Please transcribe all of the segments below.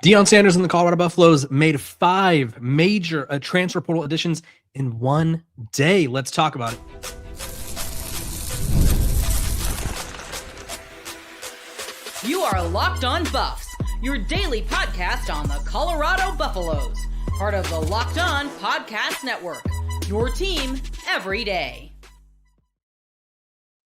Deion Sanders and the Colorado Buffaloes made 5 major transfer portal additions in one day. Let's talk about it. You are Locked On Buffs, your daily podcast on the Colorado Buffaloes, part of the Locked On Podcast Network, your team every day.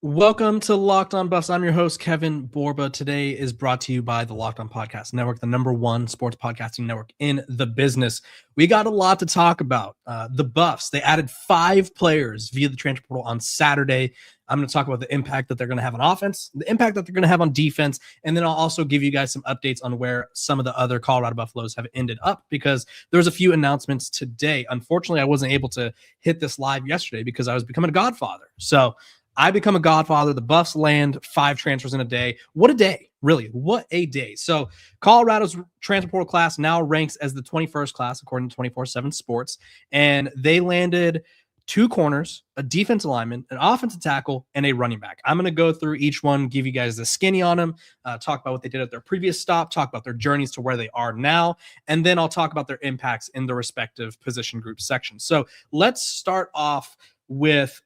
Welcome to Locked On Buffs. I'm your host, Kevin Borba. Today is brought to you by the Locked On Podcast Network, the #1 sports podcasting network in the business. We got a lot to talk about. The Buffs, they added 5 players via the transfer portal on Saturday. I'm going to talk about the impact that they're going to have on offense, the impact that they're going to have on defense, and then I'll also give you guys some updates on where some of the other Colorado Buffaloes have ended up, because there's a few announcements today. Unfortunately, I wasn't able to hit this live yesterday because I was becoming a godfather. So I become a godfather. The Buffs land 5 transfers in a day. What a day, really. What a day. So Colorado's transfer portal class now ranks as the 21st class, according to 24/7 Sports. And they landed 2 corners, a defensive lineman, an offensive tackle, and a running back. I'm going to go through each one, give you guys the skinny on them, talk about what they did at their previous stop, talk about their journeys to where they are now, and then I'll talk about their impacts in the respective position group sections. So let's start off with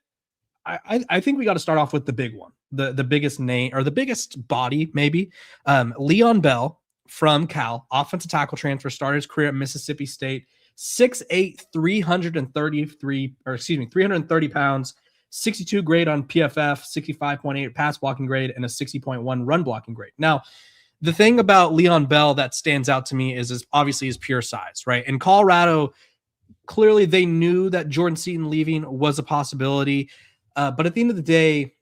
I think we got to start off with the big one, the biggest name, or the biggest body, maybe. Leon Bell from Cal, offensive tackle transfer, started his career at Mississippi State, 6'8", 330 pounds, 62 grade on PFF, 65.8 pass blocking grade, and a 60.1 run blocking grade. Now, the thing about Leon Bell that stands out to me is obviously his pure size, right? In Colorado, clearly they knew that Jordan Seaton leaving was a possibility. But at the end of the day,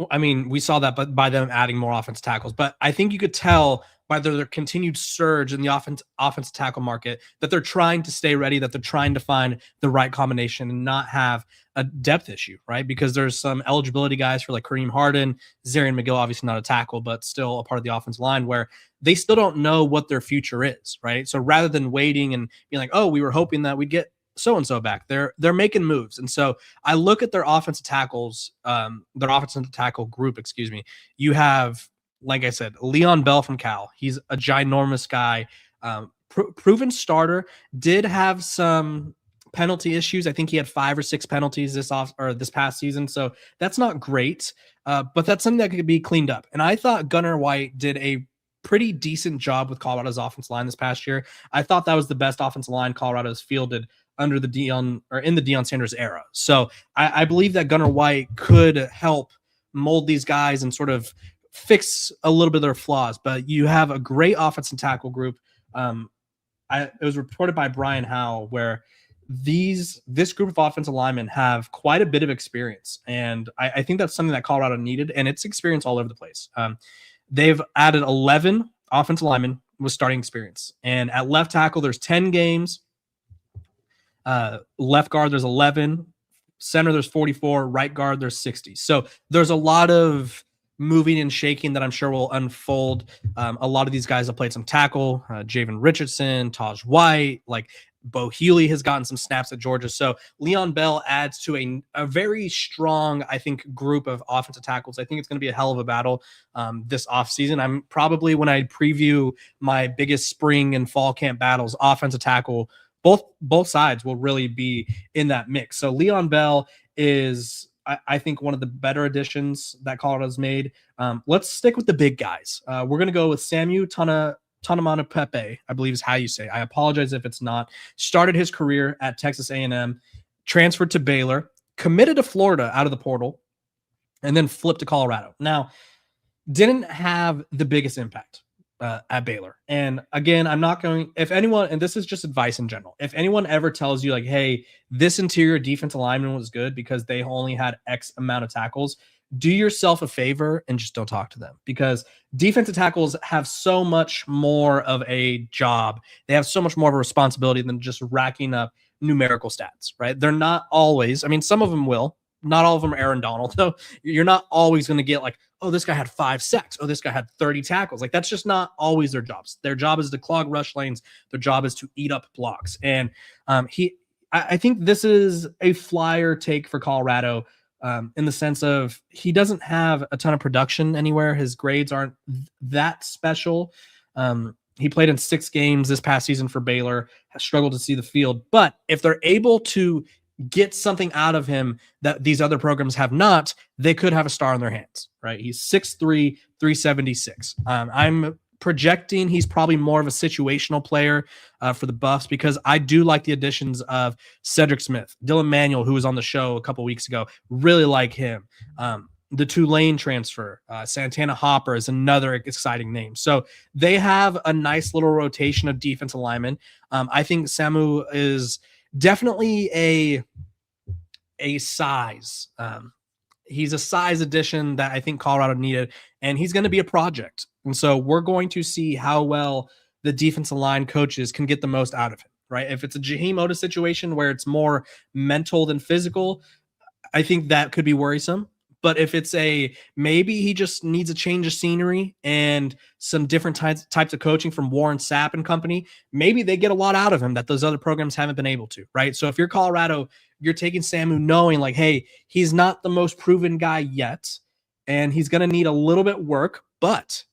I mean, we saw that by them adding more offensive tackles. But I think you could tell by their continued surge in the offensive tackle market that they're trying to stay ready, that they're trying to find the right combination and not have a depth issue, right? Because there's some eligibility guys for like Kareem Harden, Zarian McGill, obviously not a tackle, but still a part of the offensive line, where they still don't know what their future is, right? So rather than waiting and being like, oh, we were hoping that we'd get so-and-so back, they're making moves. And so I look at their offensive tackles, their offensive tackle group, you have, like I said, Leon Bell from Cal. He's a ginormous guy, proven starter, did have some penalty issues. I think he had 5 or 6 penalties this past season. So that's not great, but that's something that could be cleaned up. And I thought Gunnar White did a pretty decent job with Colorado's offensive line this past year. I thought that was the best offensive line Colorado's fielded under the in the Deion Sanders era. So I believe that Gunnar White could help mold these guys and sort of fix a little bit of their flaws. But you have a great offensive tackle group. It was reported by Brian Howe where this group of offensive linemen have quite a bit of experience. And I think that's something that Colorado needed, and it's experience all over the place. They've added 11 offensive linemen with starting experience. And at left tackle, there's 10 games. Left guard, there's 11. Center, there's 44. Right guard, there's 60. So there's a lot of moving and shaking that I'm sure will unfold. A lot of these guys have played some tackle. Javen Richardson, Taj White, like Bo Healy has gotten some snaps at Georgia. So Leon Bell adds to a very strong, I think, group of offensive tackles. I think it's going to be a hell of a battle this offseason. I'm probably, when I preview my biggest spring and fall camp battles, offensive tackle, both sides will really be in that mix. So Leon Bell is, I think, one of the better additions that Colorado's made. Let's stick with the big guys. We're going to go with Samu Taumanupepe, I believe is how you say it. I apologize if it's not. Started his career at Texas A&M, transferred to Baylor, committed to Florida out of the portal, and then flipped to Colorado. Now, didn't have the biggest impact at Baylor. And again, I'm not going, if anyone, and this is just advice in general, if anyone ever tells you like, hey, this interior defensive lineman was good because they only had X amount of tackles, do yourself a favor and just don't talk to them, because defensive tackles have so much more of a job. They have so much more of a responsibility than just racking up numerical stats, right? They're not always, I mean, some of them will, not all of them are Aaron Donald. So you're not always going to get like, oh, this guy had 5 sacks. Oh, this guy had 30 tackles. Like, that's just not always their jobs. Their job is to clog rush lanes. Their job is to eat up blocks. And I think this is a flyer take for Colorado in the sense of he doesn't have a ton of production anywhere. His grades aren't that special. He played in 6 games this past season for Baylor, has struggled to see the field. But if they're able to get something out of him that these other programs have not, they could have a star on their hands, right? He's 6'3", 376. I'm projecting he's probably more of a situational player for the Buffs, because I do like the additions of Cedric Smith, Dylan Manuel, who was on the show a couple weeks ago. Really like him. The Tulane transfer, Santana Hopper, is another exciting name. So they have a nice little rotation of defensive linemen. I think Samu is definitely a size. He's a size addition that I think Colorado needed, and he's going to be a project. And so we're going to see how well the defensive line coaches can get the most out of him, right? If it's a Jaheim Oatis situation where it's more mental than physical, I think that could be worrisome. But if it's maybe he just needs a change of scenery and some different types of coaching from Warren Sapp and company, maybe they get a lot out of him that those other programs haven't been able to, right? So if you're Colorado, you're taking Samu knowing like, hey, he's not the most proven guy yet, and he's going to need a little bit work, but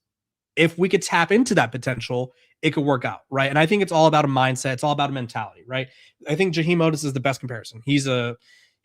if we could tap into that potential, it could work out, right? And I think it's all about a mindset. It's all about a mentality, right? I think Jaheim Oatis is the best comparison. He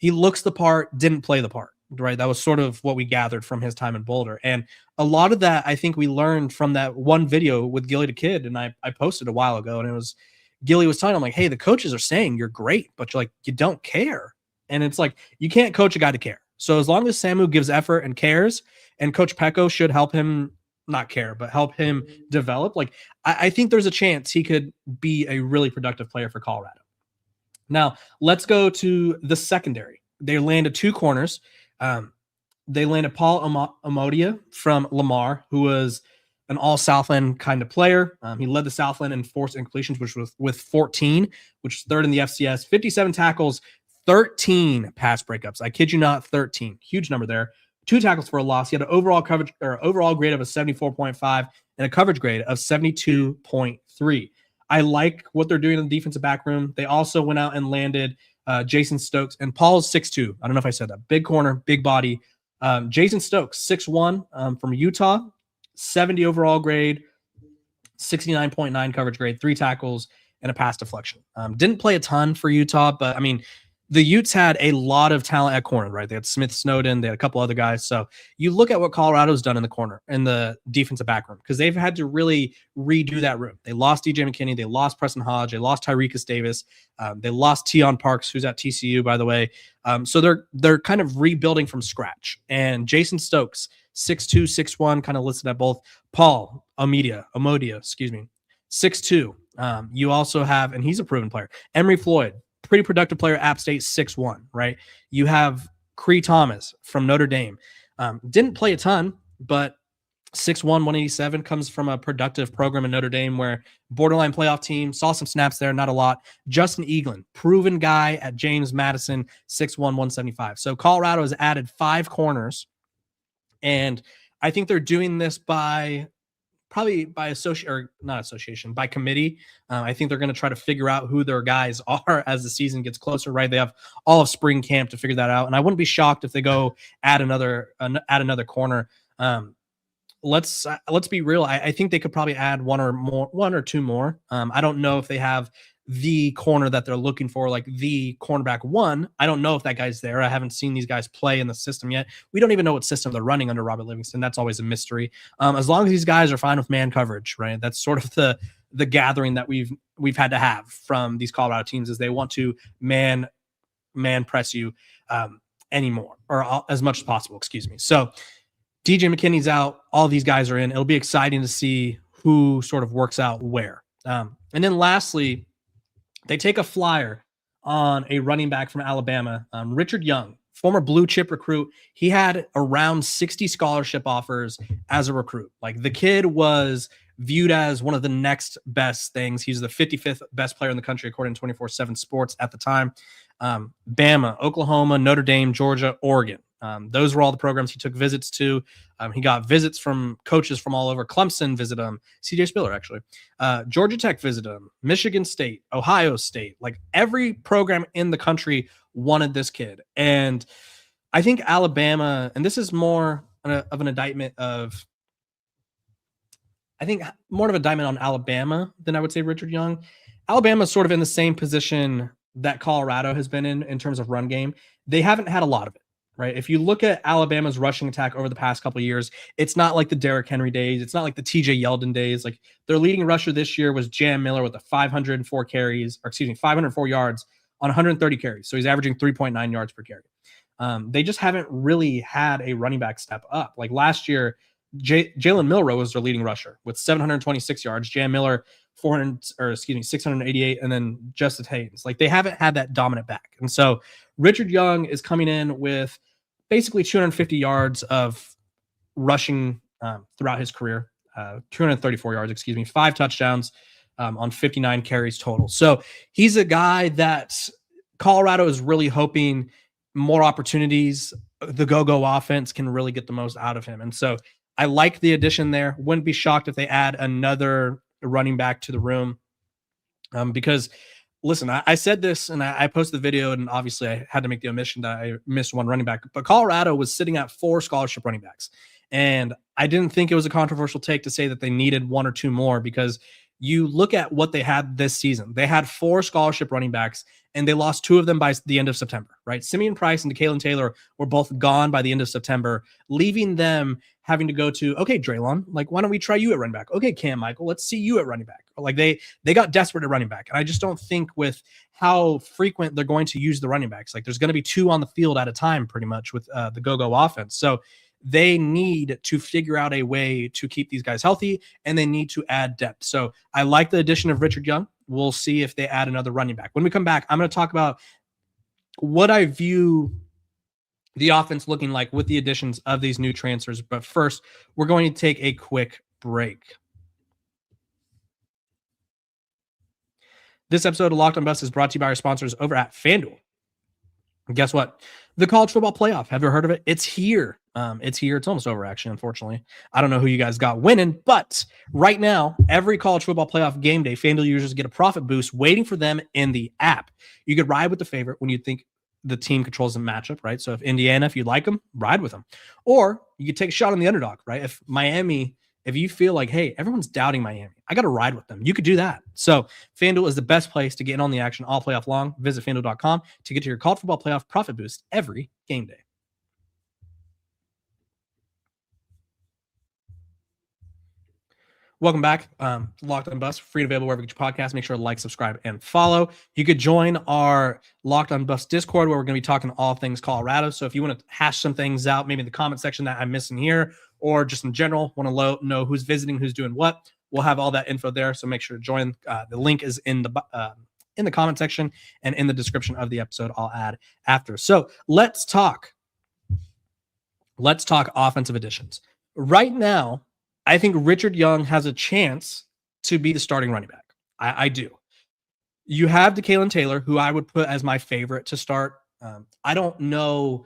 looks the part, didn't play the part, right? That was sort of what we gathered from his time in Boulder. And a lot of that, I think we learned from that one video with Gilly the Kid. And I posted a while ago, and it was Gilly was telling him like, hey, the coaches are saying you're great, but you're like, you don't care. And it's like, you can't coach a guy to care. So as long as Samu gives effort and cares, and Coach Pecco should help him not care, but help him develop. Like, I think there's a chance he could be a really productive player for Colorado. Now, let's go to the secondary. They landed 2 corners. They landed Paul Omodia from Lamar, who was an all Southland kind of player. He led the Southland in forced incompletions, which was with 14, which is third in the FCS, 57 tackles, 13 pass breakups. I kid you not, 13. Huge number there. 2 tackles for a loss. He had an overall grade of a 74.5 and a coverage grade of 72.3. I like what they're doing in the defensive back room. They also went out and landed Jason Stokes, and Paul's 6'2". I don't know if I said that. Big corner, big body. Jason Stokes, 6'1", from Utah, 70 overall grade, 69.9 coverage grade, 3 tackles, and a pass deflection. Didn't play a ton for Utah, but I mean, the Utes had a lot of talent at corner, right? They had Smith Snowden, they had a couple other guys. So you look at what Colorado's done in the corner, in the defensive back room, because they've had to really redo that room. They lost DJ McKinney, they lost Preston Hodge, they lost Tyrekus Davis, they lost Tion Parks, who's at TCU, by the way. So they're kind of rebuilding from scratch. And Jason Stokes, 6'2", 6'1", kind of listed at both. Paul Omodia, 6'2". You also have, and he's a proven player, Emory Floyd, pretty productive player, App State, 6'1", right? You have Cree Thomas from Notre Dame. Didn't play a ton, but 6'1", 187, comes from a productive program in Notre Dame where borderline playoff team, saw some snaps there, not a lot. Justin Eaglin, proven guy at James Madison, 6'1", 175. So Colorado has added 5 corners, and I think they're doing this by committee. I think they're going to try to figure out who their guys are as the season gets closer, right? They have all of spring camp to figure that out. And I wouldn't be shocked if they go add another corner. Let's be real. I think they could probably add 1 or 2 more. I don't know if they have the corner that they're looking for, like the cornerback 1. I don't know if that guy's there. I haven't seen these guys play in the system yet. We don't even know what system they're running under Robert Livingston. That's always a mystery. As long as these guys are fine with man coverage, right? That's sort of the gathering that we've had to have from these Colorado teams, is they want to man press you anymore, or as much as possible. Excuse me. So DJ McKinney's out. All these guys are in. It'll be exciting to see who sort of works out where. And then lastly, they take a flyer on a running back from Alabama, Richard Young, former blue chip recruit. He had around 60 scholarship offers as a recruit. Like, the kid was viewed as one of the next best things. He's the 55th best player in the country, according to 24/7 Sports at the time. Bama, Oklahoma, Notre Dame, Georgia, Oregon. Those were all the programs he took visits to. He got visits from coaches from all over. Clemson visited him. CJ Spiller, actually. Georgia Tech visited him. Michigan State, Ohio State. Like, every program in the country wanted this kid. And I think Alabama, and this is more of an indictment of I think more of a diamond on Alabama than I would say Richard Young. Alabama's sort of in the same position that Colorado has been in terms of run game. They haven't had a lot of it, right? If you look at Alabama's rushing attack over the past couple of years, it's not like the Derrick Henry days. It's not like the TJ Yeldon days. Like their leading rusher this year was Jam Miller with 504 yards on 130 carries. So he's averaging 3.9 yards per carry. They just haven't really had a running back step up. Like last year, Jalen Milroe was their leading rusher with 726 yards. Jam Miller 688, and then Justice Haynes. Like they haven't had that dominant back. And so Richard Young is coming in with basically 250 yards of rushing throughout his career, 234 yards, 5 touchdowns on 59 carries total. So he's a guy that Colorado is really hoping more opportunities. The go-go offense can really get the most out of him. And so I like the addition there. Wouldn't be shocked if they add another running back to the room. Because listen, I said this and I posted the video, and obviously I had to make the omission that I missed one running back, but Colorado was sitting at 4 scholarship running backs. And I didn't think it was a controversial take to say that they needed 1 or 2 more, because you look at what they had this season. They had 4 scholarship running backs, and they lost 2 of them by the end of September, right? Simeon Price and Decalen Taylor were both gone by the end of September, leaving them having to go to, okay, Draylon, like, why don't we try you at running back? Okay, Cam Michael, let's see you at running back. Like they got desperate at running back. And I just don't think with how frequent they're going to use the running backs, like there's going to be 2 on the field at a time pretty much with the go-go offense. So they need to figure out a way to keep these guys healthy, and they need to add depth. So I like the addition of Richard Young. We'll see if they add another running back. When we come back, I'm going to talk about what I view the offense looking like with the additions of these new transfers. But first, we're going to take a quick break. This episode of Locked on Buffs is brought to you by our sponsors over at FanDuel. And guess what? The college football playoff. Have you heard of it? It's here. It's here. It's almost over, actually, unfortunately. I don't know who you guys got winning, but right now, every college football playoff game day, FanDuel users get a profit boost waiting for them in the app. You could ride with the favorite when you think the team controls the matchup, right? So if Indiana, if you like them, ride with them. Or you could take a shot on the underdog, right? If you feel like, hey, everyone's doubting Miami, I got to ride with them, you could do that. So FanDuel is the best place to get in on the action all playoff long. Visit FanDuel.com to get to your college football playoff profit boost every game day. Welcome back. Locked on Buffs, free and available wherever you get your podcast. Make sure to like, subscribe, and follow. You could join our Locked on Buffs Discord, where we're going to be talking all things Colorado. So if you want to hash some things out, maybe in the comment section that I'm missing here, or just in general, want to know who's visiting, who's doing what, we'll have all that info there. So make sure to join. The link is in the comment section and in the description of the episode. I'll add after. So let's talk offensive additions. Right now, I think Richard Young has a chance to be the starting running back. I do. You have Decalen Taylor, who I would put as my favorite to start. I don't know.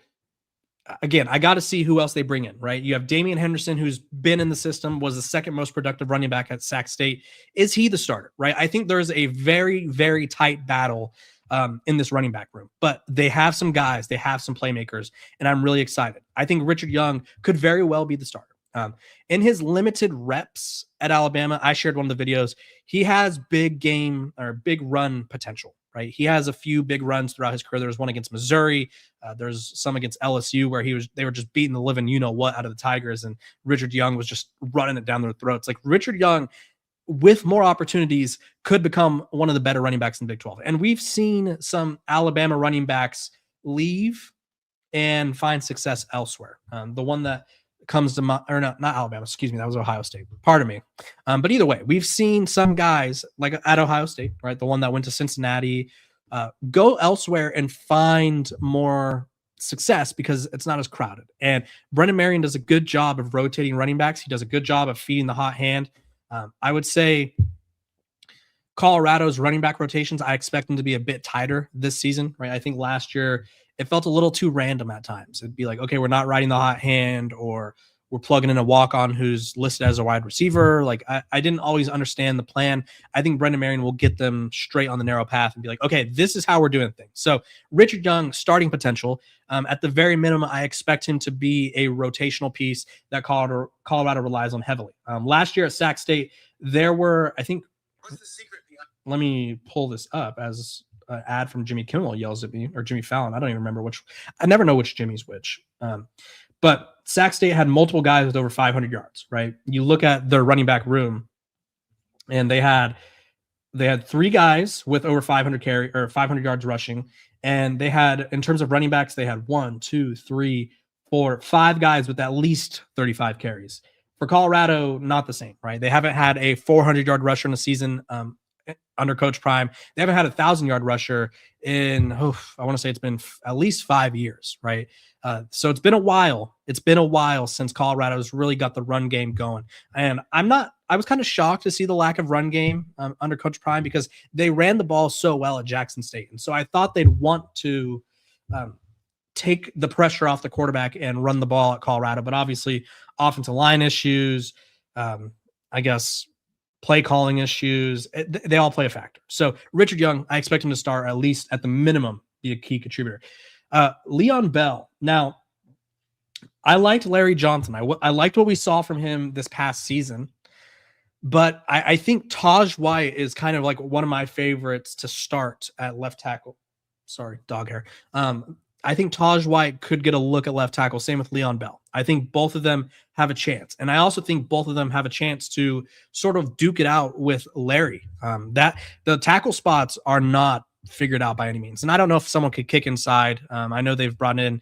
Again, I got to see who else they bring in, right? You have Damian Henderson, who's been in the system, was the second most productive running back at Sac State. Is he the starter, right? I think there's a very, very tight battle in this running back room, but they have some guys, they have some playmakers, and I'm really excited. I think Richard Young could very well be the starter. In his limited reps at Alabama, I shared one of the videos. He has big run potential, right? He has a few big runs throughout his career. There was one against Missouri. There's some against LSU where they were just beating the living you-know-what out of the Tigers, and Richard Young was just running it down their throats. Like Richard Young, with more opportunities, could become one of the better running backs in the Big 12. And we've seen some Alabama running backs leave and find success elsewhere. The one that comes to mind, or not Alabama, excuse me, that was Ohio State. Pardon me. But either way, we've seen some guys like at Ohio State, right? The one that went to Cincinnati, go elsewhere and find more success because it's not as crowded. And Brendan Marion does a good job of rotating running backs. He does a good job of feeding the hot hand. I would say Colorado's running back rotations, I expect them to be a bit tighter this season, right? I think last year it felt a little too random at times. It'd be like, okay, we're not riding the hot hand, or we're plugging in a walk-on who's listed as a wide receiver. Like I didn't always understand the plan. I think Brendan Marion will get them straight on the narrow path and be like, okay, this is how we're doing things. So Richard Young, starting potential. At the very minimum, I expect him to be a rotational piece that Colorado relies on heavily. Last year at Sac State, there were, I think, what's the secret behind? Let me pull this up as an ad from Jimmy Kimmel yells at me, or Jimmy Fallon. I don't even remember which. I never know which Jimmy's which. But Sac State had multiple guys with over 500 yards, right? You look at their running back room, and they had 3 guys with over 500 yards rushing, and they had, in terms of running backs, they had 1, 2, 3, 4, 5 guys with at least 35 carries. For Colorado, not the same, right? They haven't had a 400-yard rusher in a season under Coach Prime. They haven't had a 1,000-yard rusher in, I want to say it's been at least 5 years, right? So it's been a while. It's been a while since Colorado's really got the run game going. And I was kind of shocked to see the lack of run game under Coach Prime, because they ran the ball so well at Jackson State. And so I thought they'd want to take the pressure off the quarterback and run the ball at Colorado. But obviously offensive line issues, I guess play calling issues, they all play a factor. So Richard Young, I expect him to start, at least at the minimum, be a key contributor. Leon Bell. Now, I liked Larry Johnson. I liked what we saw from him this past season, but I think Taj White is kind of like one of my favorites to start at left tackle. Sorry, dog hair. I think Taj White could get a look at left tackle. Same with Leon Bell. I think both of them have a chance. And I also think both of them have a chance to sort of duke it out with Larry. That the tackle spots are not figured out by any means. And I don't know if someone could kick inside. I know they've brought in,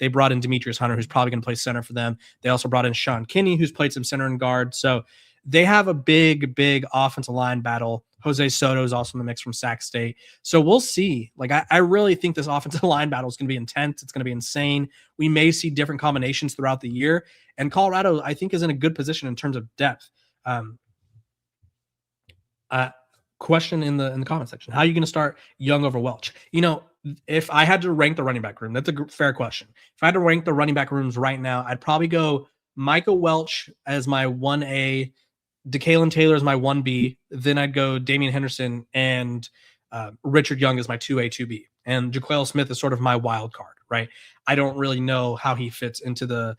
they brought in Demetrius Hunter, who's probably going to play center for them. They also brought in Sean Kinney, who's played some center and guard. So they have a big offensive line battle. Jose Soto is also in the mix from Sac State. So we'll see. Like, I really think this offensive line battle is going to be intense. It's going to be insane. We may see different combinations throughout the year. And Colorado, I think, is in a good position in terms of depth. Question in the comment section. How are you going to start Young over Welch? You know, if I had to rank the running back room, that's a fair question. If I had to rank the running back rooms right now, I'd probably go Michael Welch as my 1A, DeKalen Taylor is my 1B. Then I'd go Damian Henderson and Richard Young is my 2A, 2B. And Jaquel Smith is sort of my wild card, right? I don't really know how he fits into the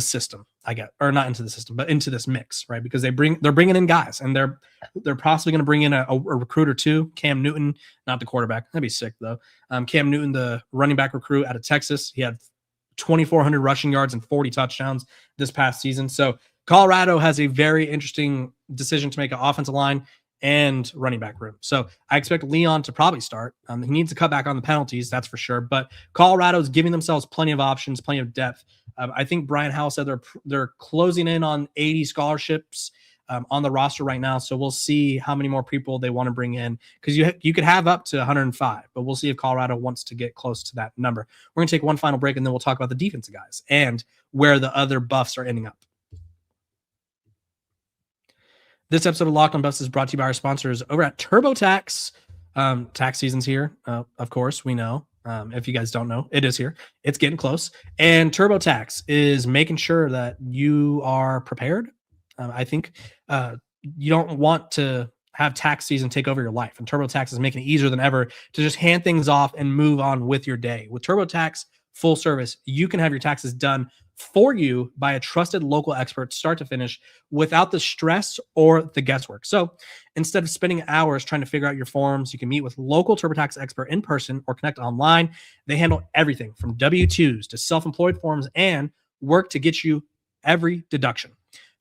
system, I guess, or not into the system, but into this mix, right? Because they're bringing in guys, and they're possibly going to bring in a recruit or two. Cam Newton, not the quarterback. That'd be sick though. Cam Newton, the running back recruit out of Texas, he had 2,400 rushing yards and 40 touchdowns this past season. So Colorado has a very interesting decision to make an offensive line and running back room. So I expect Leon to probably start. He needs to cut back on the penalties, that's for sure. But Colorado's giving themselves plenty of options, plenty of depth. I think Brian Howell said they're closing in on 80 scholarships on the roster right now. So we'll see how many more people they want to bring in, because you could have up to 105, but we'll see if Colorado wants to get close to that number. We're going to take one final break, and then we'll talk about the defensive guys and where the other buffs are ending up. This episode of Locked on Buffs is brought to you by our sponsors over at TurboTax. Tax season's here. Of course, we know. If you guys don't know, it is here. It's getting close. And TurboTax is making sure that you are prepared. I think you don't want to have tax season take over your life. And TurboTax is making it easier than ever to just hand things off and move on with your day. With TurboTax full service, you can have your taxes done for you by a trusted local expert, start to finish, without the stress or the guesswork. So instead of spending hours trying to figure out your forms, you can meet with local TurboTax expert in person or connect online. They handle everything from W-2s to self-employed forms and work to get you every deduction.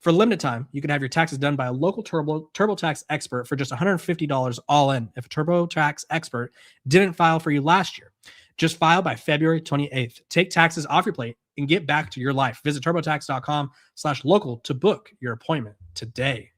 For a limited time, you can have your taxes done by a local TurboTax expert for just $150 all in if a TurboTax expert didn't file for you last year. Just file by February 28th. Take taxes off your plate and get back to your life. Visit TurboTax.com/local to book your appointment today.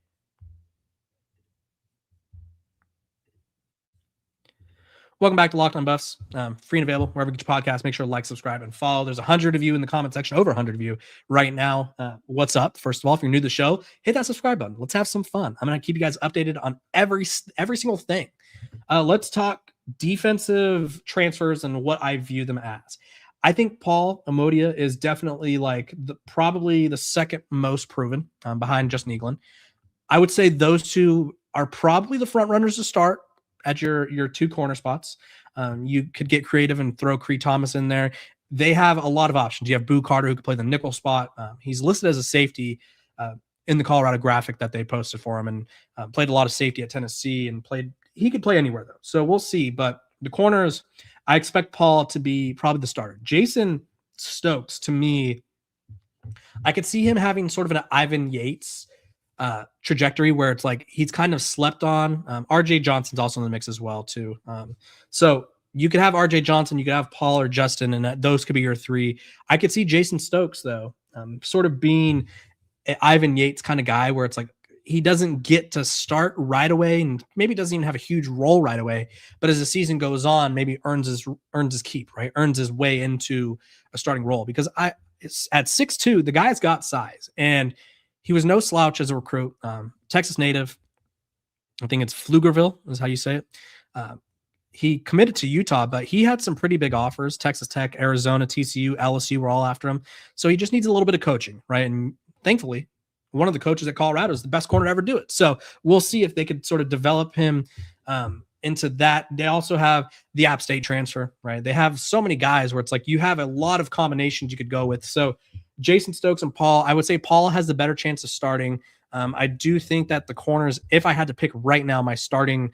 Welcome back to Locked on Buffs. Free and available wherever you get your podcast. Make sure to like, subscribe, and follow. There's 100 of you in the comment section, over 100 of you right now. What's up? First of all, if you're new to the show, hit that subscribe button. Let's have some fun. I'm going to keep you guys updated on every single thing. Let's talk defensive transfers and what I view them as. I think Paul Omodia is definitely like probably the second most proven behind Justin Eaglin. I would say those two are probably the front runners to start at your two corner spots. You could get creative and throw Cree Thomas in there. They have a lot of options. You have Boo Carter, who could play the nickel spot. He's listed as a safety in the Colorado graphic that they posted for him, and played a lot of safety at Tennessee, and he could play anywhere, though. So we'll see. But the corners, I expect Paul to be probably the starter. Jason Stokes, to me, I could see him having sort of an Ivan Yates trajectory where it's like he's kind of slept on. RJ Johnson's also in the mix as well, too. So you could have RJ Johnson, you could have Paul or Justin, and those could be your three. I could see Jason Stokes, though, sort of being an Ivan Yates kind of guy where it's like he doesn't get to start right away and maybe doesn't even have a huge role right away. But as the season goes on, maybe earns his keep, right? Earns his way into a starting role, because it's at 6'2", the guy's got size, and he was no slouch as a recruit. Texas native. I think it's Pflugerville is how you say it. He committed to Utah, but he had some pretty big offers. Texas Tech, Arizona, TCU, LSU were all after him. So he just needs a little bit of coaching, right? And thankfully, one of the coaches at Colorado is the best corner to ever do it. So we'll see if they could sort of develop him into that. They also have the App State transfer, right? They have so many guys where it's like you have a lot of combinations you could go with. So Jason Stokes and Paul, I would say Paul has the better chance of starting. I do think that the corners, if I had to pick right now, my starting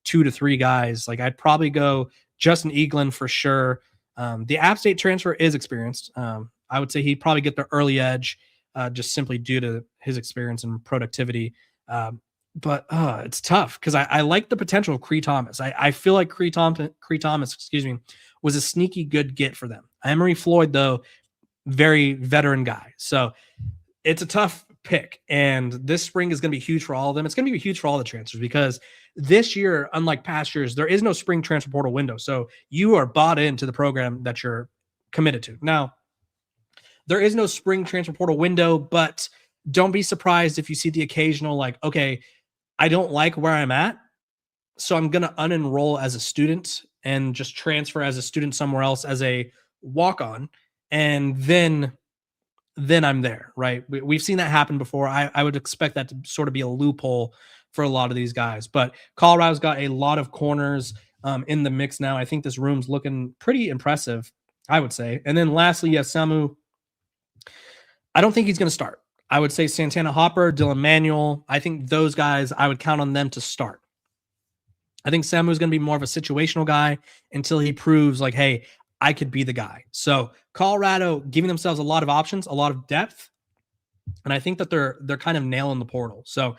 2 to 3 guys, like I'd probably go Justin Eaglin for sure. The App State transfer is experienced. I would say he'd probably get the early edge just simply due to his experience and productivity. But it's tough because I like the potential of Cree Thomas. I feel like Cree Thomas, was a sneaky good get for them. Emery Floyd, though, very veteran guy. So it's a tough pick. And this spring is going to be huge for all of them. It's going to be huge for all the transfers because this year, unlike past years, there is no spring transfer portal window. So you are bought into the program that you're committed to. Now, there is no spring transfer portal window, but don't be surprised if you see the occasional, like, okay, I don't like where I'm at, so I'm going to unenroll as a student and just transfer as a student somewhere else as a walk-on, and then I'm there, right? We've seen that happen before. I would expect that to sort of be a loophole for a lot of these guys. But Colorado's got a lot of corners in the mix now. I think this room's looking pretty impressive, I would say. And then lastly, yes, Samu, I don't think he's going to start. I would say Santana Hopper, Dylan Manuel. I think those guys, I would count on them to start. I think Samu is going to be more of a situational guy until he proves like, hey, I could be the guy. So Colorado giving themselves a lot of options, a lot of depth. And I think that they're kind of nailing the portal. So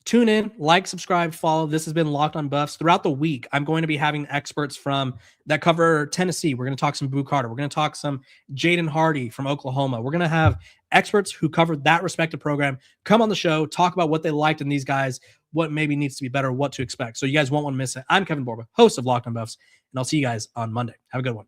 tune in, like, subscribe, follow. This has been Locked on Buffs. Throughout the week, I'm going to be having experts that cover Tennessee. We're going to talk some Boo Carter. We're going to talk some Jaden Hardy from Oklahoma. We're going to have experts who cover that respective program come on the show, talk about what they liked in these guys, what maybe needs to be better, what to expect. So you guys won't want to miss it. I'm Kevin Borba, host of Locked on Buffs, and I'll see you guys on Monday. Have a good one.